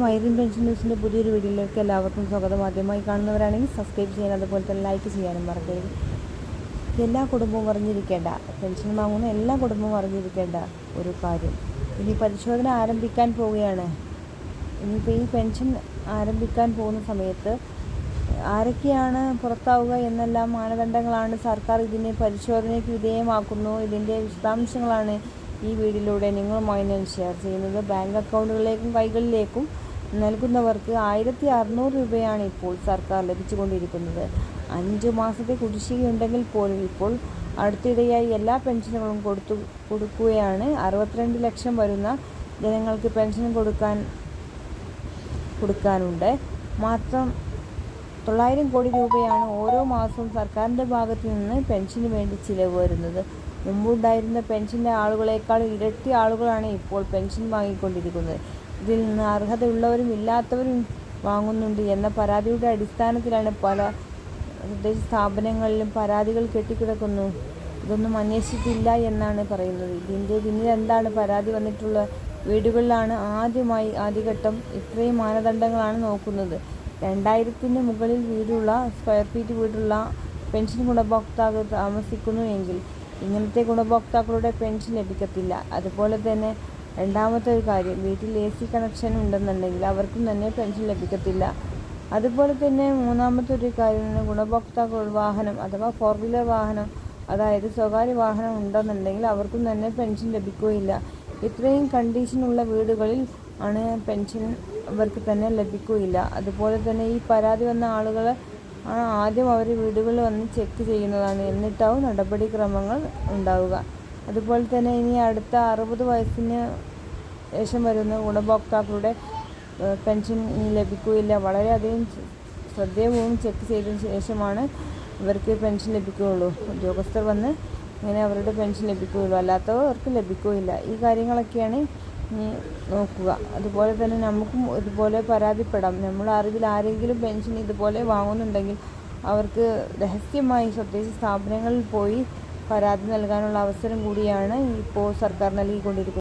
മൈറിൻ pension ന്യൂസിൻ്റെ പുതിയൊരു വീഡിയോയിലേക്ക് എല്ലാവർക്കും സ്വാഗതം. ആദ്യമായി കാണുന്നവരാണെങ്കിൽ സബ്സ്ക്രൈബ് ചെയ്യാൻ, അതുപോലെ തന്നെ ലൈക്ക് ചെയ്യാനും മറക്കരുത്. എല്ലാ കുടുംബവും അറിഞ്ഞിരിക്കേണ്ട, പെൻഷൻ വാങ്ങുന്ന എല്ലാ കുടുംബവും അറിഞ്ഞിരിക്കേണ്ട ഒരു കാര്യം, ഇനി പരിശോധന ആരംഭിക്കാൻ പോവുകയാണ്. ഇനിയിപ്പോൾ ഈ പെൻഷൻ ആരംഭിക്കാൻ പോകുന്ന സമയത്ത് ആരൊക്കെയാണ് പുറത്താവുക എന്നെല്ലാം മാനദണ്ഡങ്ങളാണ് സർക്കാർ ഇതിനെ പരിശോധനയ്ക്ക് വിധേയമാക്കുന്നു. ഇതിൻ്റെ വിശദാംശങ്ങളാണ് ഈ വീഡിയോയിലൂടെ നിങ്ങളുമായി ഞാൻ ഷെയർ ചെയ്യുന്നത്. ബാങ്ക് അക്കൗണ്ടുകളിലേക്കും കൈകളിലേക്കും നൽകുന്നവർക്ക് 1600 രൂപയാണ് ഇപ്പോൾ സർക്കാർ ലഭിച്ചുകൊണ്ടിരിക്കുന്നത്. 5 മാസത്തെ കുടിശ്ശികയുണ്ടെങ്കിൽ പോലും ഇപ്പോൾ അടുത്തിടെയായി എല്ലാ പെൻഷനുകളും കൊടുക്കുകയാണ്. 62 ലക്ഷം വരുന്ന ജനങ്ങൾക്ക് പെൻഷൻ കൊടുക്കാനുണ്ട്. മാത്രം 900 കോടി രൂപയാണ് ഓരോ മാസവും സർക്കാരിൻ്റെ ഭാഗത്തു നിന്ന് പെൻഷന് വേണ്ടി ചിലവ് വരുന്നത്. മുമ്പുണ്ടായിരുന്ന പെൻഷൻ്റെ ആളുകളേക്കാൾ ഇരട്ടി ആളുകളാണ് ഇപ്പോൾ പെൻഷൻ വാങ്ങിക്കൊണ്ടിരിക്കുന്നത്. ഇതിൽ നിന്ന് അർഹതയുള്ളവരും ഇല്ലാത്തവരും വാങ്ങുന്നുണ്ട് എന്ന പരാതിയുടെ അടിസ്ഥാനത്തിലാണ് പല തദ്ദേശ സ്ഥാപനങ്ങളിലും പരാതികൾ കെട്ടിക്കിടക്കുന്നു. ഇതൊന്നും അന്വേഷിച്ചിട്ടില്ല എന്നാണ് പറയുന്നത്. ഇതിൻ്റെ പിന്നിൽ എന്താണ് പരാതി വന്നിട്ടുള്ള വീടുകളിലാണ് ആദ്യഘട്ടം ഇത്രയും മാനദണ്ഡങ്ങളാണ് നോക്കുന്നത്. 2000-ന് മുകളിൽ സ്ക്വയർ ഫീറ്റ് വീടുള്ള പെൻഷൻ ഗുണഭോക്താക്കൾ താമസിക്കുന്നു എങ്കിൽ ഇങ്ങനത്തെ ഗുണഭോക്താക്കളുടെ പെൻഷൻ ലഭിക്കത്തില്ല. അതുപോലെ തന്നെ രണ്ടാമത്തെ ഒരു കാര്യം, വീട്ടിൽ AC കണക്ഷൻ ഉണ്ടെന്നുണ്ടെങ്കിൽ അവർക്കും തന്നെ പെൻഷൻ ലഭിക്കത്തില്ല. അതുപോലെ തന്നെ മൂന്നാമത്തെ ഒരു കാര്യം, ഗുണഭോക്താക്കൾ വാഹനം അഥവാ 4 വീലർ വാഹനം, അതായത് സ്വകാര്യ വാഹനം ഉണ്ടെന്നുണ്ടെങ്കിൽ അവർക്കും തന്നെ പെൻഷൻ ലഭിക്കുകയില്ല. ഇത്രയും കണ്ടീഷനുള്ള വീടുകളിൽ ആണ് പെൻഷൻ അവർക്ക് തന്നെ ലഭിക്കുകയില്ല. അതുപോലെ തന്നെ ഈ പരാതി വന്ന ആളുകൾ ആദ്യം അവർ വീടുകളിൽ വന്ന് ചെക്ക് ചെയ്യുന്നതാണ്, എന്നിട്ടാവും നടപടിക്രമങ്ങൾ ഉണ്ടാവുക. അതുപോലെ തന്നെ ഇനി അടുത്ത 60 വയസ്സിന് ശേഷം വരുന്ന ഗുണഭോക്താക്കളുടെ പെൻഷൻ ഇനി ലഭിക്കുകയില്ല. വളരെയധികം ശ്രദ്ധേയവും ചെക്ക് ചെയ്തതിന് ശേഷമാണ് ഇവർക്ക് പെൻഷൻ ലഭിക്കുകയുള്ളൂ. ഉദ്യോഗസ്ഥർ വന്ന് ഇങ്ങനെ അവരുടെ പെൻഷൻ ലഭിക്കുകയുള്ളൂ, അല്ലാത്തവർക്ക് ലഭിക്കുകയില്ല. ഈ കാര്യങ്ങളൊക്കെയാണ് നോക്കുക. അതുപോലെ തന്നെ നമുക്കും ഇതുപോലെ പരാതിപ്പെടാം. നമ്മുടെ അറിവിൽ ആരെങ്കിലും പെൻഷൻ ഇതുപോലെ വാങ്ങുന്നുണ്ടെങ്കിൽ അവർക്ക് രഹസ്യമായി തദ്ദേശ സ്ഥാപനങ്ങളിൽ പോയി പരാതി നൽകാനുള്ള അവസരം കൂടിയാണ് ഇപ്പോൾ സർക്കാർ നൽകിക്കൊണ്ടിരിക്കുന്നത്.